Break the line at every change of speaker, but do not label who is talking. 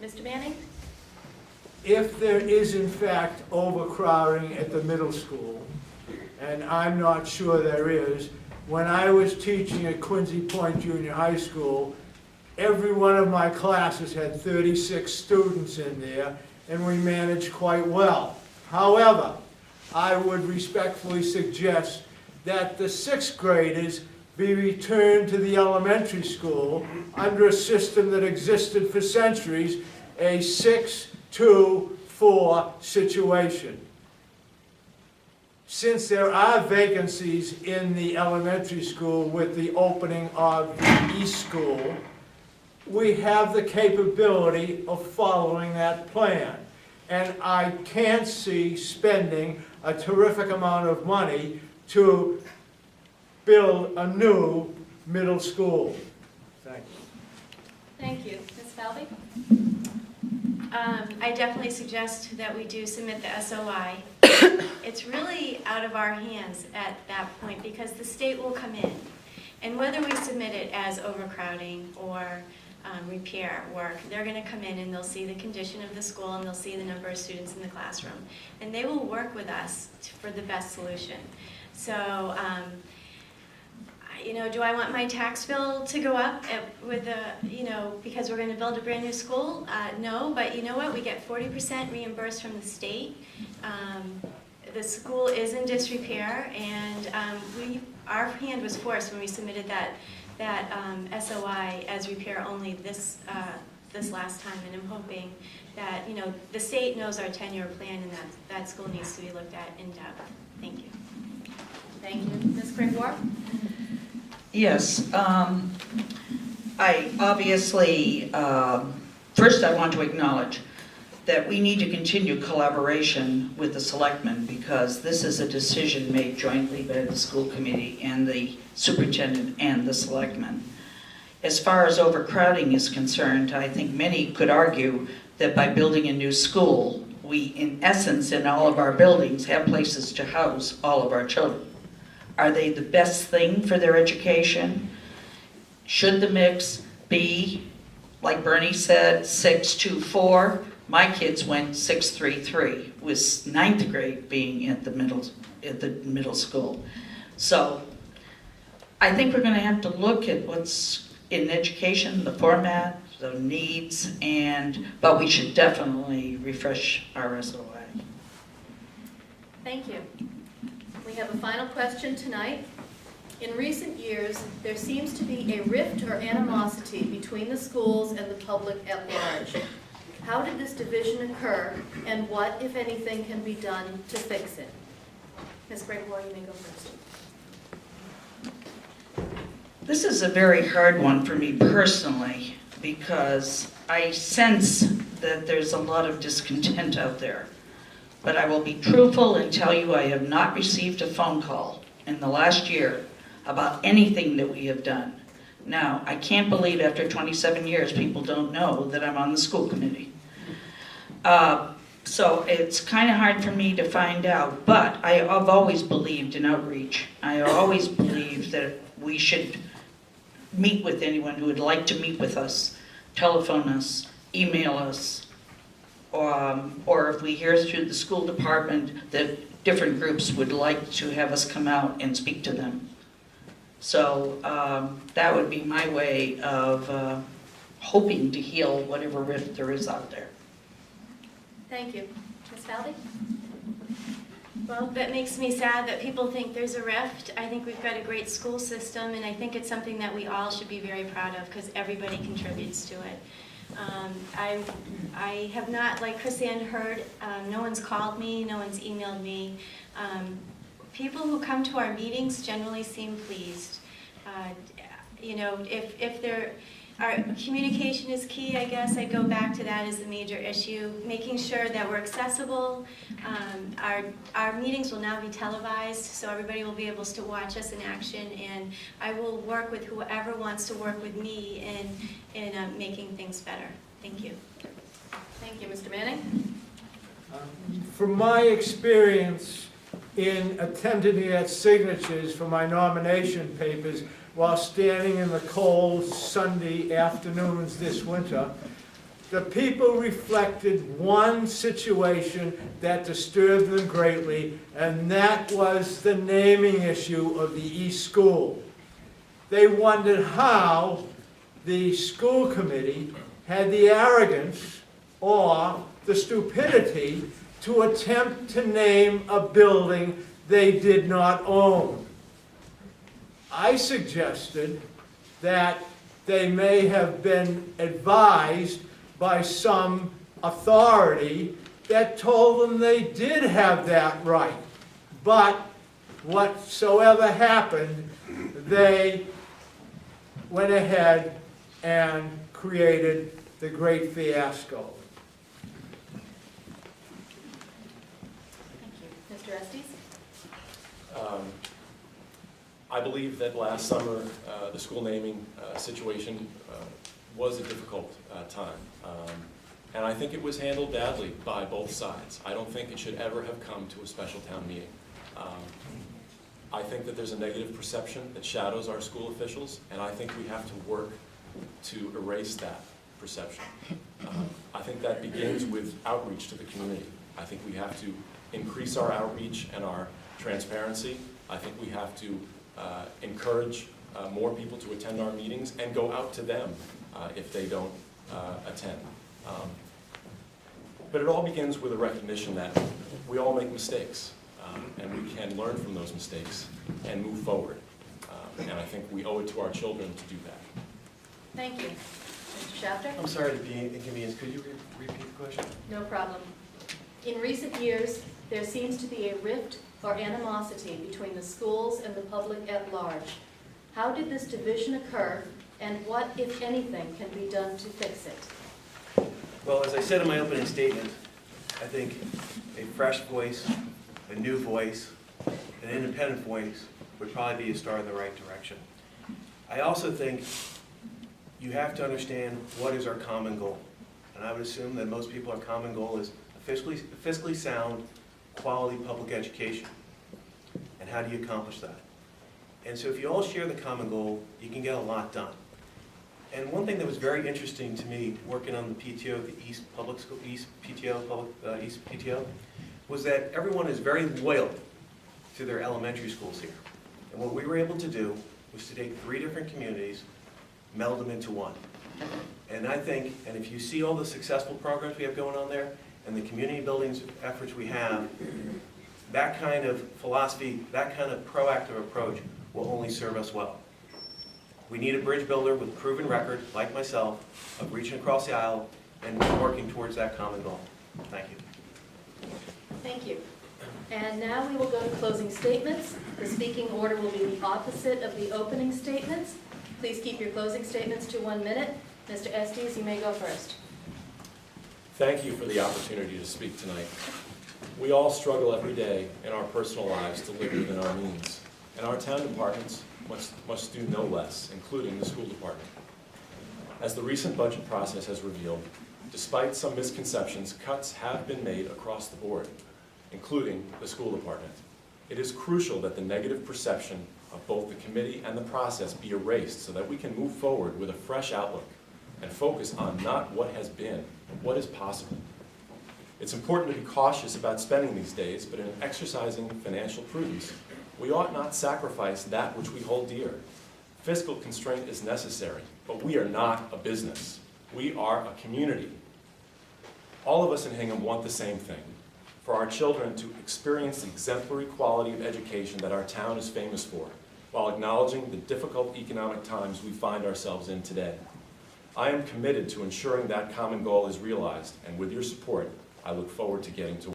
Mr. Manning?
If there is in fact overcrowding at the middle school, and I'm not sure there is, when I was teaching at Quincy Point Junior High School, every one of my classes had 36 students in there, and we managed quite well. However, I would respectfully suggest that the sixth graders be returned to the elementary school under a system that existed for centuries, a 6-2-4 situation. Since there are vacancies in the elementary school with the opening of the East School, we have the capability of following that plan. And I can't see spending a terrific amount of money to build a new middle school. Thank you.
Thank you. Ms. Falvey? I definitely suggest that we do submit the SOI. It's really out of our hands at that point because the state will come in. And whether we submit it as overcrowding or repair work, they're going to come in and they'll see the condition of the school and they'll see the number of students in the classroom. And they will work with us for the best solution. So, you know, do I want my tax bill to go up with the, you know, because we're going to build a brand new school? No, but you know what? We get 40% reimbursed from the state. The school is in disrepair, and our hand was forced when we submitted that SOI as repair only this last time, and I'm hoping that, you know, the state knows our 10-year plan and that school needs to be looked at in depth. Thank you. Thank you. Ms. Craig-War?
Yes, I obviously, first I want to acknowledge that we need to continue collaboration with the selectmen because this is a decision made jointly by the school committee and the superintendent and the selectmen. As far as overcrowding is concerned, I think many could argue that by building a new school, we in essence in all of our buildings have places to house all of our children. Are they the best thing for their education? Should the mix be, like Bernie said, 6-2-4? My kids went 6-3-3, with ninth grade being at the middle school. So I think we're going to have to look at what's in education, the format, the needs, but we should definitely refresh our SOI.
Thank you. We have a final question tonight. In recent years, there seems to be a rift or animosity between the schools and the public at large. How did this division occur, and what, if anything, can be done to fix it? Ms. Craig-War, you may go first.
This is a very hard one for me personally because I sense that there's a lot of discontent out there. But I will be truthful and tell you I have not received a phone call in the last year about anything that we have done. Now, I can't believe after 27 years people don't know that I'm on the school committee. So it's kind of hard for me to find out, but I've always believed in outreach. I always believed that we should meet with anyone who would like to meet with us, telephone us, email us, or if we hear through the school department that different groups would like to have us come out and speak to them. So that would be my way of hoping to heal whatever rift there is out there.
Thank you. Ms. Falvey? Well, that makes me sad that people think there's a rift. I think we've got a great school system, and I think it's something that we all should be very proud of because everybody contributes to it. I have not, like Chris-Ann heard, no one's called me, no one's emailed me. People who come to our meetings generally seem pleased. You know, if our communication is key, I guess I'd go back to that as a major issue, making sure that we're accessible. Our meetings will now be televised, so everybody will be able to watch us in action, and I will work with whoever wants to work with me in making things better. Thank you. Thank you, Mr. Manning.
From my experience in attempting to get signatures for my nomination papers while standing in the cold Sunday afternoons this winter, the people reflected one situation that disturbed them greatly, and that was the naming issue of the East School. They wondered how the school committee had the arrogance or the stupidity to attempt to name a building they did not own. I suggested that they may have been advised by some authority that told them they did have that right. But whatsoever happened, they went ahead and created the great fiasco.
Thank you. Mr. Estes?
I believe that last summer, the school naming situation was a difficult time. And I think it was handled badly by both sides. I don't think it should ever have come to a special town meeting. I think that there's a negative perception that shadows our school officials, and I think we have to work to erase that perception. I think that begins with outreach to the community. I think we have to increase our outreach and our transparency. I think we have to encourage more people to attend our meetings and go out to them if they don't attend. But it all begins with a recognition that we all make mistakes, and we can learn from those mistakes and move forward. And I think we owe it to our children to do that.
Thank you. Mr. Shafter?
I'm sorry to be inconvenienced. Could you repeat the question?
No problem. In recent years, there seems to be a rift or animosity between the schools and the public at large. How did this division occur, and what, if anything, can be done to fix it?
Well, as I said in my opening statement, I think a fresh voice, a new voice, an independent voice would probably be a start in the right direction. I also think you have to understand what is our common goal. And I would assume that most people, our common goal is a fiscally sound, quality public education. And how do you accomplish that? And so if you all share the common goal, you can get a lot done. And one thing that was very interesting to me, working on the PTO, the East Public School, East PTO, was that everyone is very loyal to their elementary schools here. And what we were able to do was to take 3 different communities, meld them into one. And I think, and if you see all the successful programs we have going on there, and the community building efforts we have, that kind of philosophy, that kind of proactive approach will only serve us well. We need a bridge builder with a proven record, like myself, of reaching across the aisle and working towards that common goal. Thank you.
Thank you. And now we will go to closing statements. The speaking order will be the opposite of the opening statements. Please keep your closing statements to 1 minute. Mr. Estes, you may go first.
Thank you for the opportunity to speak tonight. We all struggle every day in our personal lives to live within our means, and our town departments must do no less, including the school department. As the recent budget process has revealed, despite some misconceptions, cuts have been made across the board, including the school department. It is crucial that the negative perception of both the committee and the process be erased so that we can move forward with a fresh outlook and focus on not what has been, but what is possible. It's important to be cautious about spending these days, but in exercising financial prudence, we ought not sacrifice that which we hold dear. Fiscal constraint is necessary, but we are not a business. We are a community. All of us in Hingham want the same thing, for our children to experience the exemplary quality of education that our town is famous for, while acknowledging the difficult economic times we find ourselves in today. I am committed to ensuring that common goal is realized, and with your support, I look forward to getting to work.